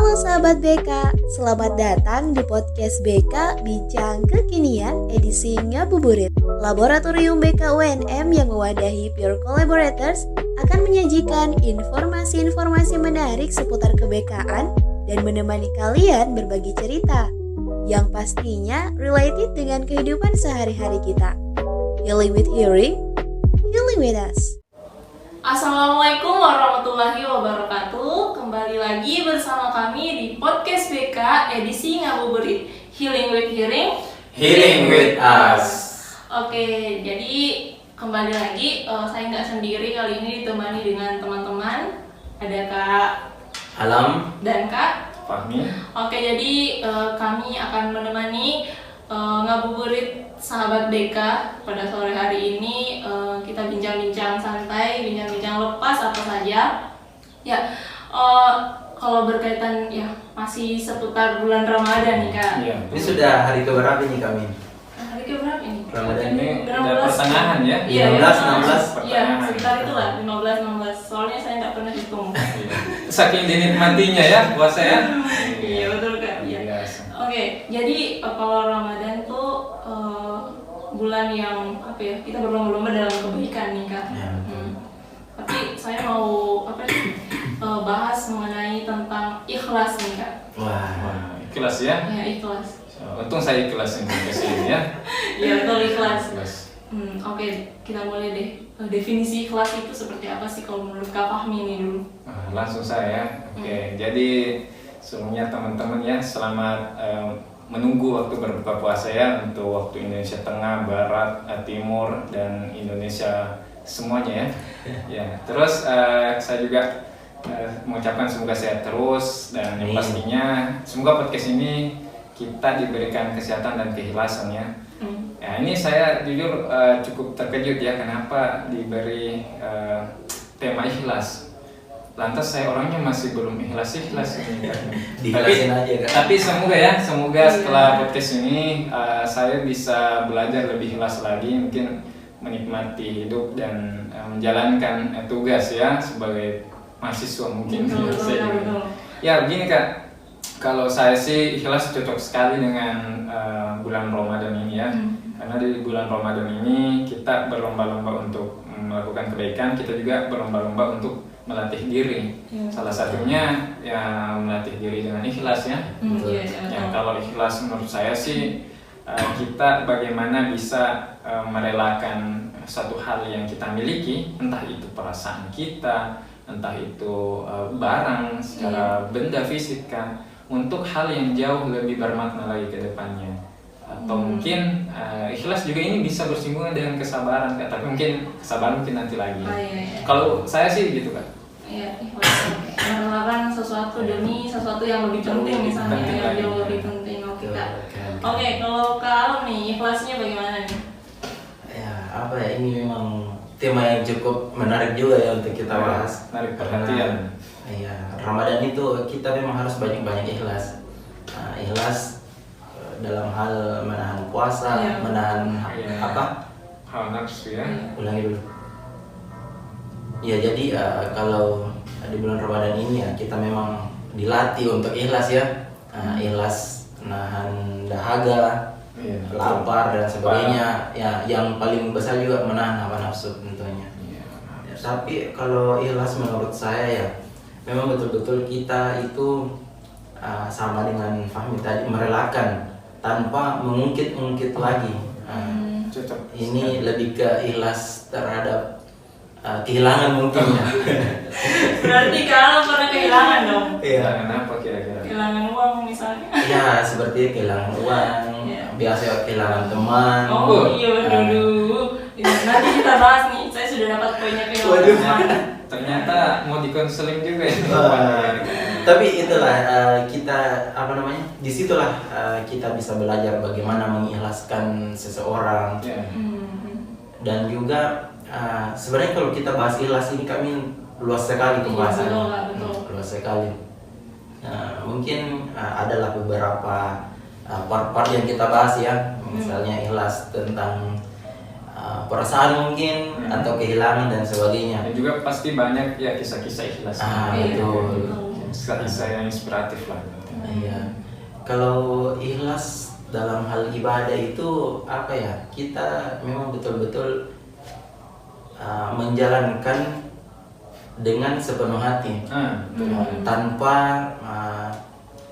Halo sahabat BK, selamat datang di podcast BK Bincang Kekinian edisi Ngabuburit. Laboratorium BK UNM yang mewadahi peer collaborators akan menyajikan informasi-informasi menarik seputar kebekaan dan menemani kalian berbagi cerita yang pastinya related dengan kehidupan sehari-hari kita. Healing with hearing, healing with us. Assalamualaikum warahmatullahi wabarakatuh. Kembali lagi bersama kami di podcast BK edisi Ngabuburit, Healing with Hearing, Healing with us. Oke, jadi kembali lagi saya nggak sendiri kali ini, ditemani dengan teman-teman. Ada Kak Alam dan Kak Fahmi. Oke, jadi kami akan menemani Ngabuburit sahabat BK pada sore hari ini. Kita bincang-bincang santai, bincang-bincang lepas apa saja. Ya, kalau berkaitan ya masih seputar bulan Ramadan nih Kak. Iya. Ini sudah hari keberapa nih kami? Hari keberapa ini? Ramadan Ini Berapa udah belas? pertengahan ya? Iya, 15, 16. Iya, sekitar itulah 15-16. Soalnya saya nggak pernah hitung. Saking dinikmatinya ya puasa ya. Iya betul Kak. Iya. Biasa. Oke, jadi kalau Ramadan tuh bulan yang apa ya, kita berlomba-lomba dalam kebaikan nih Kak. Ya, betul. Tapi saya mau bahas mengenai tentang ikhlas nih Kak. Wah, Wah, ikhlas ya. Ya ikhlas. Untung saya ikhlas ini ke sini ya. Iya betul ikhlas. Ikhlas. Oke, kita mulai deh. Definisi ikhlas itu seperti apa sih kalau menurut Kak Fahmi ini dulu? Langsung saya. Oke, jadi sebelumnya teman-teman ya, selamat menunggu waktu berbuka puasa ya untuk waktu Indonesia Tengah, Barat, Timur dan Indonesia semuanya ya. Ya, terus saya juga mengucapkan semoga sehat terus dan yang Amin. pastinya semoga podcast ini kita diberikan kesehatan dan keikhlasan ya. Ya, ini saya jujur cukup terkejut ya kenapa diberi tema ikhlas. Lantas saya orangnya masih belum ikhlas ini. Diikhlasin aja kan? Tapi semoga setelah podcast ini saya bisa belajar lebih ikhlas lagi, mungkin menikmati hidup dan menjalankan tugas ya sebagai mahasiswa mungkin. Betul. Ya begini Kak, kalau saya sih ikhlas cocok sekali dengan bulan Ramadan ini ya. Karena di bulan Ramadan ini kita berlomba-lomba untuk melakukan kebaikan, kita juga berlomba-lomba untuk melatih diri. Ya. Salah satunya ya melatih diri dengan ikhlas ya. Iya, Ya, kalau ikhlas menurut saya sih kita bagaimana bisa merelakan satu hal yang kita miliki, entah itu perasaan kita, entah itu barang secara benda fisik kan, untuk hal yang jauh lebih bermakna lagi ke depannya. Atau mungkin ikhlas juga ini bisa bersinggungan dengan kesabaran Kak, tapi mungkin kesabaran mungkin nanti lagi. Iya. Kalau saya sih gitu Kak. Iya, ikhlas. Merelakan sesuatu demi sesuatu yang lebih penting misalnya, Penting yang lagi. jauh lebih penting. Oke Kak. Keren. Oke, kalau Kak Alam nih, ikhlasnya bagaimana nih? Ya, apa ya, ini memang tema yang cukup menarik juga ya untuk kita bahas. Menarik perhatian. Iya, Ramadan itu kita memang harus banyak-banyak ikhlas. Ikhlas dalam hal menahan puasa, Iya. menahan Iya. apa? Hal nafsu ya. Ulangi dulu. Ya, jadi kalau di bulan Ramadan ini ya kita memang dilatih untuk ikhlas ya. Ikhlas nahan dahaga, Iya, betul. lapar dan sebagainya. Ya, yang paling besar juga menahan hawa nafsu tentunya. Iya. Ya, tapi kalau ikhlas menurut saya ya memang betul-betul kita itu sama dengan Fahmi tadi, merelakan tanpa mengungkit-ungkit lagi. Cocok. Ini lebih ke ikhlas terhadap kehilangan mungkin ya. Berarti Kak Alam pernah kehilangan dong? Kehilangan apa kira-kira? Kehilangan uang misalnya. Ya, seperti kehilangan uang, Iya. biasa kehilangan teman. Oh iya, waduh. Nanti kita bahas nih, saya sudah dapat poinnya kehilangan Waduh. teman. Ternyata mau dikonseling juga ya. Tapi itulah kita apa namanya? Disitulah kita bisa belajar bagaimana mengikhlaskan seseorang. Ya. Dan juga sebenarnya kalau kita bahas ikhlas ini kami luas sekali pembahasannya. Betul, Kak, betul. Luas sekali. Mungkin adalah beberapa part-part yang kita bahas ya. Misalnya ikhlas tentang perasaan mungkin atau kehilangan dan sebagainya. Dan juga pasti banyak ya kisah-kisah ikhlas. Betul. kisah yang inspiratif lah. Iya. Kalau ikhlas dalam hal ibadah itu apa ya? Kita memang betul-betul menjalankan dengan sepenuh hati, tanpa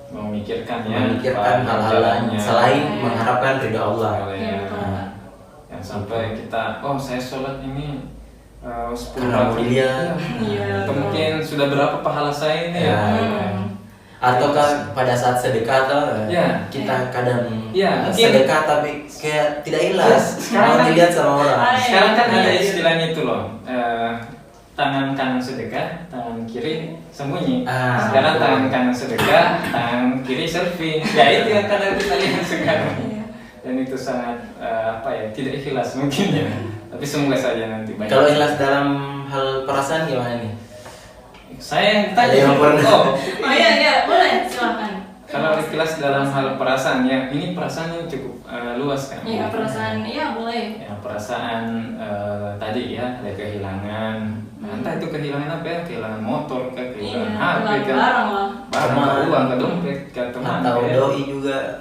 memikirkan hal-hal lain selain mengharapkan ridha Allah. Yang sampai kita, saya sholat ini 10 karena mulia, atau mungkin sudah berapa pahala saya ini atau kan pada saat sedekah kita kadang sedekah tapi kayak tidak ikhlas, mau dilihat sama orang. Sekarang kan ada istilahnya itu loh, tangan kanan sedekah, tangan kiri sembunyi. Sekarang tangan kanan sedekah, tangan kiri selfie. Ya itu yang kadang kita lihat sekarang. Dan itu sangat tidak ikhlas mungkin ya. Tapi semoga saja nanti banyak. Kalau ikhlas dalam hal perasaan gimana nih? Saya yang tadi pernah. Iya boleh silakan. Kalau ikhlas dalam hal perasaan ya, ini perasaannya cukup luas kan. Iya perasaan, iya boleh. Ya perasaan tadi ya ada kehilangan, entah itu kehilangan apa ya, kehilangan motor, kehilangan HP, barang, uang, ke dompet, ke teman, atau doi juga.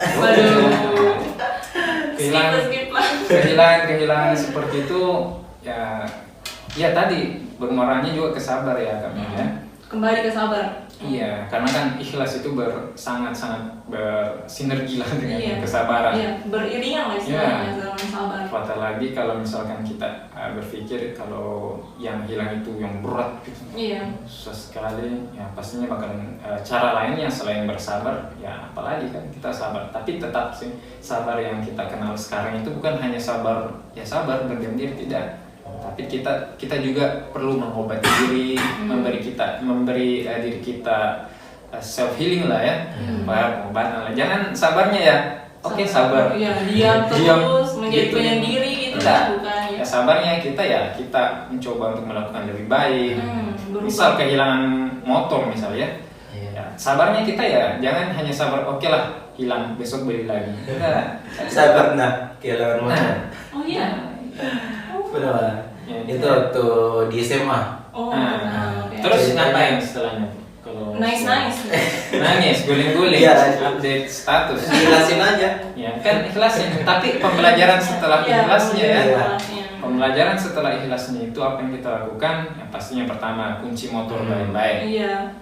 Kehilangan seperti itu ya tadi bermuaranya juga ke sabar ya kami ya. Kembali ke sabar. Iya, karena kan ikhlas itu sangat-sangat bersinergi lah dengan kesabaran. Iya, beriringan lah istilahnya dalam sabar. Apatah lagi kalau misalkan kita berpikir kalau yang hilang itu yang berat gitu. Iya. Susah sekali, ya pastinya bakalan cara lainnya selain bersabar, ya apalagi kan kita sabar. Tapi tetap sih sabar yang kita kenal sekarang itu bukan hanya sabar berdiam diri, tidak. Tapi kita juga perlu mengobati diri, memberi diri kita self healing lah ya, pengobatan lah. Jangan sabarnya ya, sabar. Ya, diam terus menjadi penyendiri gitu kan? Bukan ya. Sabarnya kita mencoba untuk melakukan lebih baik. Misal kehilangan motor misalnya, ya, sabarnya kita ya jangan hanya sabar lah hilang besok beli lagi. Saya pernah kehilangan motor. Oh iya. Benar. Itu waktu di SMA. Terus ngapain setelahnya? Nangis, guling-guling, update status. Ikhlasin aja. Ya kan ikhlasin. Tapi pembelajaran setelah ikhlasnya Pembelajaran setelah ikhlasnya itu apa yang kita lakukan? Ya, pastinya pertama kunci motor baik-baik.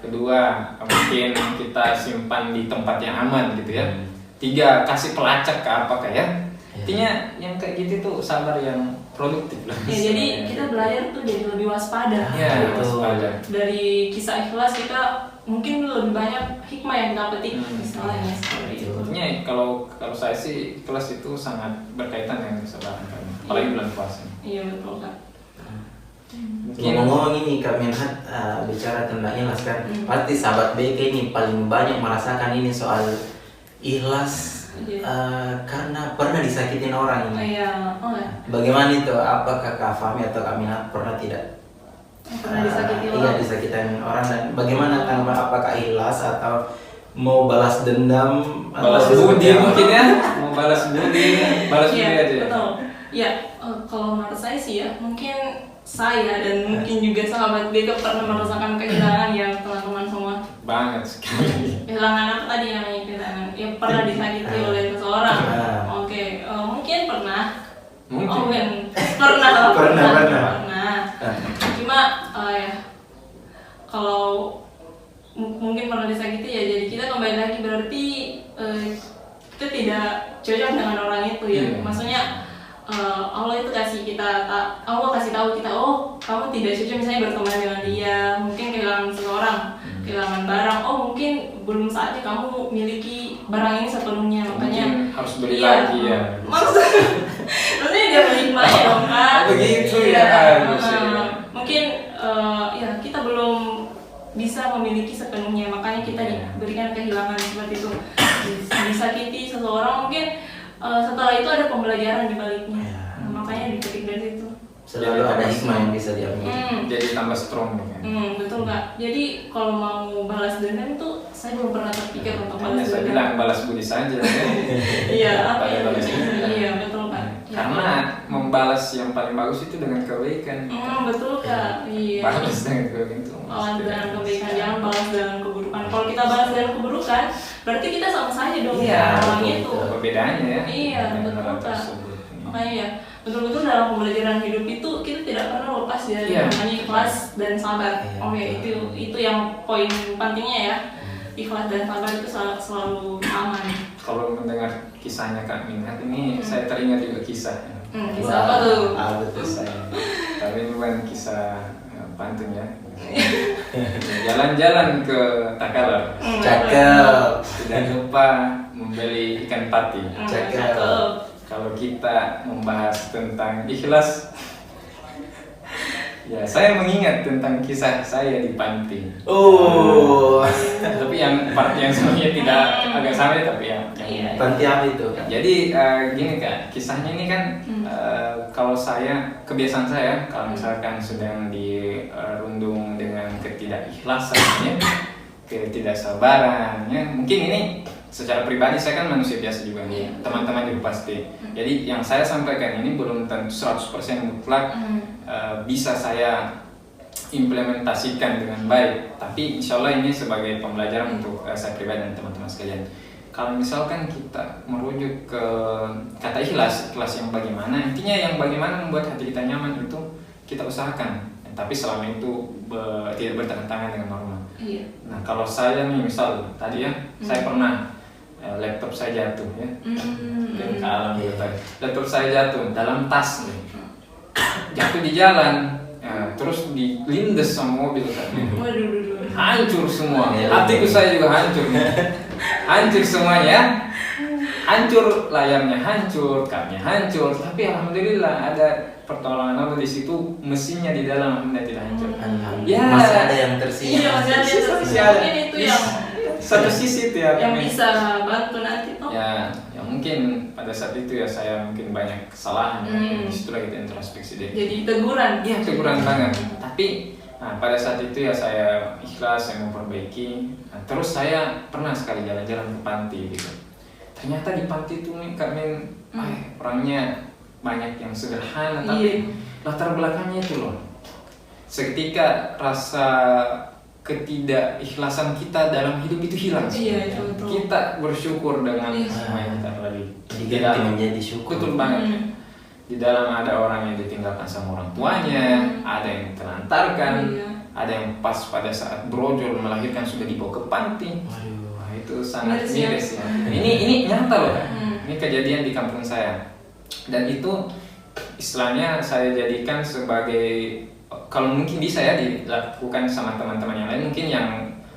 Kedua mungkin kita simpan di tempat yang aman gitu ya. 3 kasih pelacak ke apakah ya. Intinya yang kayak gitu tuh sabar yang produktif lah. Ya, jadi kita belajar tuh jadi lebih waspada. Ya, waspada. Dari kisah ikhlas kita mungkin lebih banyak hikmah yang kita petik misalnya seperti itu. Artinya kalau saya sih ikhlas itu sangat berkaitan dengan kesabaran kan. Apalagi bulan puasa. Iya betul kan. Ngomong-ngomong ini Kak Minhat bicara tentang ikhlas kan. Pasti sahabat BK ini paling banyak merasakan ini soal ikhlas. Karena pernah disakitin orang ini. Bagaimana itu? Apakah Kak Fahmi atau Kak Minhat pernah tidak? Pernah disakiti orang? Iya, disakitin orang. Dan bagaimana apakah ikhlas atau mau balas dendam? Balas budi mungkin ya? Mau balas budi aja. Betul. Ya, kalau menurut saya sih ya, mungkin saya dan mungkin juga sahabat BK pernah merasakan kehilangan ya teman-teman semua. Banget sekali. Kehilangan apa tadi namanya kehilangan? Ya pernah disakiti oleh seseorang. Oke, mungkin pernah. Pernah. Cuma kalau mungkin pernah disakiti ya jadi kita kembali lagi berarti kita tidak cocok dengan orang itu ya. Maksudnya Allah itu Allah kasih tahu kita, kamu tidak cocok misalnya berteman dengan dia, mungkin kehilangan seseorang, kehilangan barang, mungkin belum saatnya kamu miliki barang ini sepenuhnya, makanya harus beli lagi ya. Maksudnya dia menikmati dong kan. Begitu ya. Mungkin kita belum bisa memiliki sepenuhnya, makanya kita diberikan kehilangan seperti itu, disakiti seseorang mungkin. Setelah itu ada pembelajaran di baliknya, makanya dipetik dari situ. Selalu ada hikmah yang bisa diambil. Jadi tambah strong kan. Betul Kak. Jadi kalau mau balas dendam itu saya belum pernah terpikir untuk balas dendam. Saya bilang balas budi saja. Iya, iya betul Kak. Karena membalas yang paling bagus itu dengan kebaikan. Betul Kak. Iya. Balas dengan kebaikan itu. Balas dengan kebaikan, jangan balas dengan keburukan. kalau kita balas dengan keburukan, berarti kita sama saja dong orang itu. Apa bedanya ya? Iya, betul Kak. Makanya ya, betul-betul dalam pembelajaran hidup itu kita tidak pernah lepas dari namanya ikhlas dan sabar. Itu yang poin pentingnya ya. Ikhlas dan sabar itu selalu aman. Kalau mendengar kisahnya Kak Minhat ini, saya teringat juga kisah. Kisah apa tuh? Betul saya. Tapi ini bukan kisah pantun ya. Jalan-jalan ke Takalar. Cakep. Tidak lupa membeli ikan pati. Cakep. Kalau kita membahas tentang ikhlas, ya saya mengingat tentang kisah saya di panti. Tapi yang part yang sebenarnya tidak agak sama tapi yang panti apa itu? Jadi gini Kak, kisahnya ini kan kalau kebiasaan saya kalau misalkan sedang dirundung dengan ketidakikhlasan, ketidaksabaran, mungkin ini secara pribadi saya kan manusia biasa juga nih, teman-teman juga pasti. Jadi yang saya sampaikan ini belum tentu 100% mutlak bisa saya implementasikan dengan baik, tapi insya Allah ini sebagai pembelajaran untuk saya pribadi dan teman-teman sekalian. Kalau misalkan kita merujuk ke kata ikhlas yang bagaimana, intinya yang bagaimana membuat hati kita nyaman itu kita usahakan, tapi selama itu tidak bertentangan dengan norma. Nah kalau saya nih misal tadi ya, saya pernah laptop saya jatuh ya, dan ke alam gitu tadi. Laptop saya jatuh dalam tas nih, jatuh di jalan, terus dilindes sama mobil tadi, hancur semua. Hatiku saya juga hancur, hancur semuanya, hancur layarnya hancur, kabelnya hancur. Tapi alhamdulillah ada pertolongan Allah di situ, mesinnya di dalam alhamdulillah tidak hancur. Ya, masih ada yang tersisa. Iya, masih ada yang tersisa. Mungkin itu yang satu sisi itu ya yang bisa bantu nanti toh. Ya mungkin pada saat itu ya saya mungkin banyak kesalahan. Disitulah kita introspeksi diri. Jadi teguran. Iya, teguran banget. Tapi pada saat itu ya saya ikhlas, saya memperbaiki. Terus saya pernah sekali jalan-jalan ke panti gitu. Ternyata di panti itu nih Kak Min, orangnya banyak yang sederhana, tapi latar belakangnya itu loh. Seketika rasa ketidakikhlasan kita dalam hidup itu hilang. Kita bersyukur dengan semua yang kita lalui. Diganti menjadi syukur. Betul banget. Di dalam ada orang yang ditinggalkan sama orang tuanya, ada yang telantarkan, ada yang pas pada saat brojol melahirkan sudah dibawa ke panti. Wah, itu sangat miris ya. Ini nyata loh. Ini kejadian di kampung saya. Dan itu istilahnya saya jadikan sebagai, kalau mungkin bisa ya dilakukan sama teman-teman yang lain, mungkin yang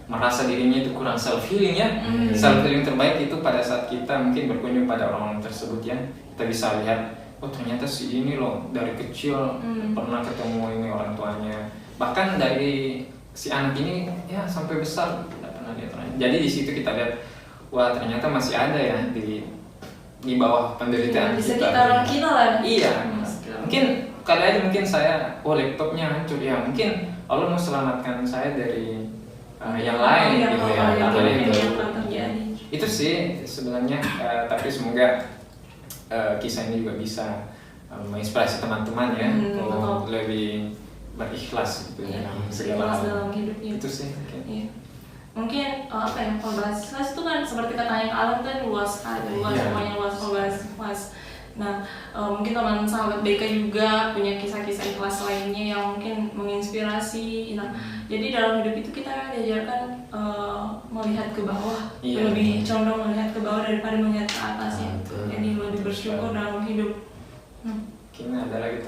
merasa dirinya itu kurang self healing ya. Self healing terbaik itu pada saat kita mungkin berkunjung pada orang-orang tersebut ya, kita bisa lihat, oh ternyata si ini loh dari kecil pernah ketemu ini orang tuanya, bahkan dari si anak ini ya sampai besar tidak pernah lihat orang. Jadi di situ kita lihat, wah ternyata masih ada ya di bawah penderitaan bisa kita. Kita rangkina lah. Iya. Mungkin kali aja mungkin saya, laptopnya hancur ya, mungkin Allah mau selamatkan saya dari yang lain gitu ya. Itu sih sebenarnya, tapi semoga kisah ini juga bisa menginspirasi teman-teman ya untuk lebih berikhlas gitu ya dalam segala hal. Dalam hidupnya. Itu sih. Mungkin kalau bahas ikhlas itu kan seperti kata yang alam kan luas sekali, semuanya luas. Nah, mungkin teman sahabat BK juga punya kisah-kisah ikhlas lainnya yang mungkin menginspirasi. Nah, jadi dalam hidup itu kita diajarkan melihat ke bawah, lebih condong melihat ke bawah daripada melihat ke atas ya. Jadi lebih bersyukur dalam hidup. Mungkin ada lagi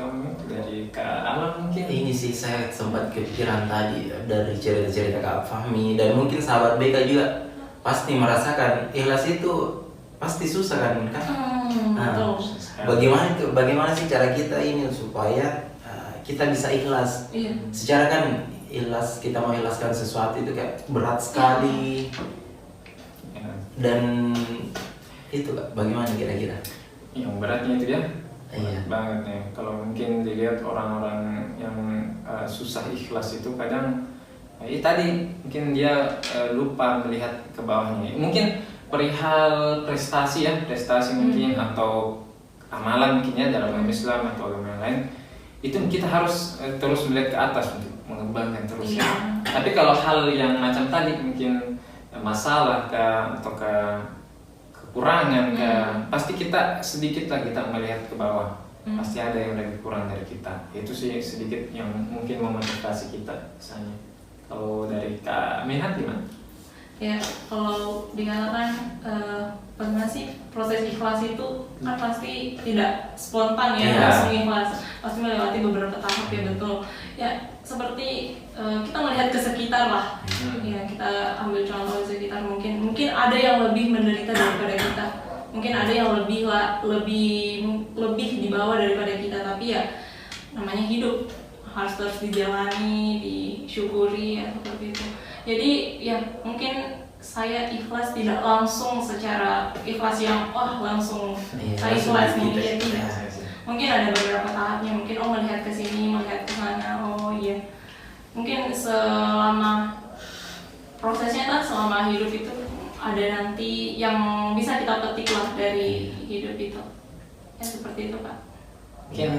dari Kak Alam mungkin. Ini sih saya sempat kepikiran tadi dari cerita-cerita Kak Fahmi, dan mungkin sahabat BK juga pasti merasakan ikhlas itu pasti susah kan? Bagaimana sih cara kita ini supaya kita bisa ikhlas? Secara kan ikhlas, kita mau ikhlaskan sesuatu itu kayak berat sekali. Dan itu Kak, bagaimana kira-kira? Yang beratnya itu ya. Iya. Banget ya. Kalau mungkin dilihat orang-orang yang susah ikhlas itu kadang tadi mungkin dia lupa melihat ke bawahnya. Mungkin perihal prestasi mungkin atau amalan mungkin ya dalam Islam atau agama yang lain, itu kita harus terus melihat ke atas untuk mengembangkan terus. Tapi kalau hal yang macam tadi mungkin masalah atau kekurangan pasti kita sedikit lah kita melihat ke bawah. Pasti ada yang lebih kurang dari kita. Itu sih sedikit yang mungkin memotivasi kita misalnya. Kalau dari Kak Minat gimana? Ya, kalau dikatakan bagaimana sih proses ikhlas itu kan pasti tidak spontan ya, langsung ikhlas, pasti melewati beberapa tahap ya, betul. Ya, seperti kita melihat ke sekitar lah, ya kita ambil contoh di sekitar, mungkin ada yang lebih menderita daripada kita, mungkin ada yang lebih di bawah daripada kita, tapi ya namanya hidup harus terus dijalani, disyukuri ya seperti itu. Jadi ya mungkin saya ikhlas tidak langsung secara ikhlas yang langsung saya ikhlas nih, jadi mungkin ada beberapa tahapnya, mungkin melihat ke sini, melihat ke sana, mungkin selama prosesnya kan selama hidup itu ada nanti yang bisa kita petik lah dari hidup itu, ya seperti itu Pak. Mungkin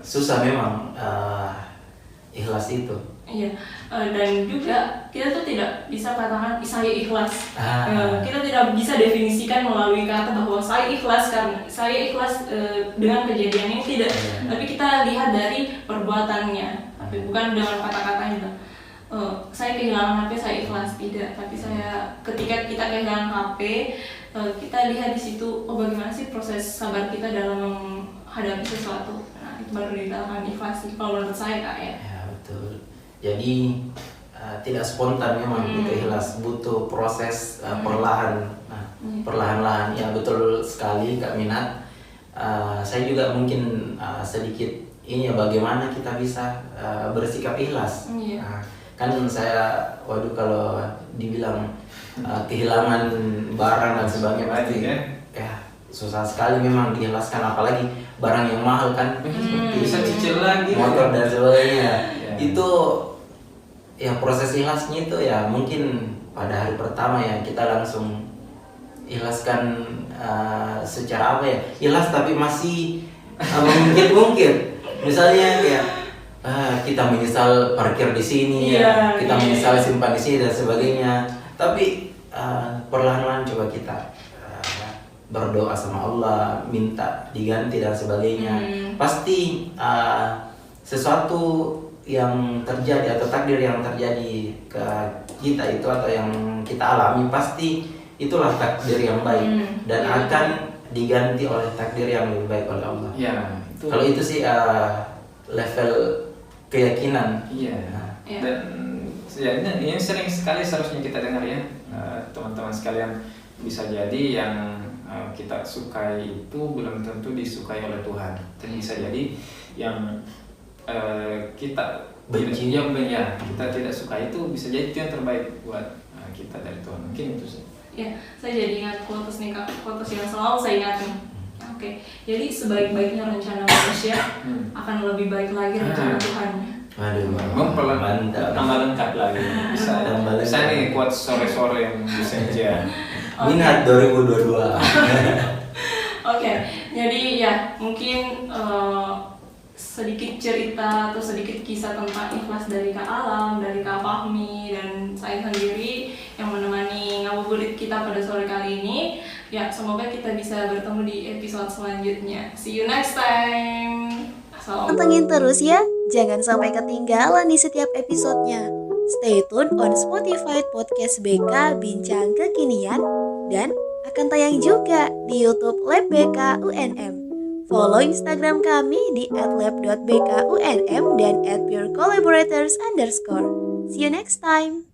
susah memang ikhlas itu. Iya, dan juga kita tuh tidak bisa katakan saya ikhlas. Kita tidak bisa definisikan melalui kata bahwa saya ikhlas karena saya ikhlas dengan kejadian ini, tidak. Tapi kita lihat dari perbuatannya, tapi bukan dengan kata-katanya. Saya kehilangan HP, saya ikhlas, tidak. Tapi ketika kita kehilangan HP, kita lihat di situ, bagaimana sih proses sabar kita dalam menghadapi sesuatu. Nah, itu baru dikatakan ikhlas sih, kalau menurut saya Kak ya. Ya betul. Jadi tidak spontan memang itu ikhlas, butuh proses perlahan, perlahan-lahan. Ya betul sekali Kak Minat. Saya juga mungkin sedikit ini ya, bagaimana kita bisa bersikap ikhlas. Kan saya kalau dibilang kehilangan barang dan sebagainya pasti ya susah sekali memang diikhlaskan, apalagi barang yang mahal kan, bisa cicil lagi, motor dan sebagainya. Itu ya proses ikhlasnya itu ya mungkin pada hari pertama ya kita langsung ikhlaskan secara apa ya, ikhlas tapi masih mungkin misalnya kayak kita menyesal parkir di sini, kita menyesal simpan di sini dan sebagainya, tapi perlahan-lahan coba kita berdoa sama Allah, minta diganti dan sebagainya. Pasti sesuatu yang terjadi atau takdir yang terjadi ke kita itu atau yang kita alami pasti itulah takdir yang baik dan akan diganti oleh takdir yang lebih baik oleh Allah. Kalau itu sih level keyakinan. Dan ini sering sekali seharusnya kita dengar ya, teman-teman sekalian, bisa jadi yang kita sukai itu belum tentu disukai oleh Tuhan, dan bisa jadi yang kita benci, kita tidak suka itu bisa jadi itu yang terbaik buat kita dari Tuhan. Mungkin itu sih. Ya, saya jadi ingat quotes nih Kak, quotes yang selalu saya ingat nih. Jadi sebaik-baiknya rencana manusia akan lebih baik lagi rencana Tuhan. Tambah lengkap lagi. Bisa nih quotes sore-sore yang bisa aja. Minat 2022. Jadi ya mungkin sedikit cerita atau sedikit kisah tentang ikhlas dari Kak Alam, dari Kak Fahmi, dan saya sendiri yang menemani ngabuburit kita pada sore kali ini. Ya, semoga kita bisa bertemu di episode selanjutnya. See you next time. Pantengin terus ya, jangan sampai ketinggalan di setiap episodenya. Stay tune on Spotify Podcast BK Bincang Kekinian, dan akan tayang juga di YouTube Lab BK UNM. Follow Instagram kami di @lab.bkunm dan @purecollaborators_. See you next time.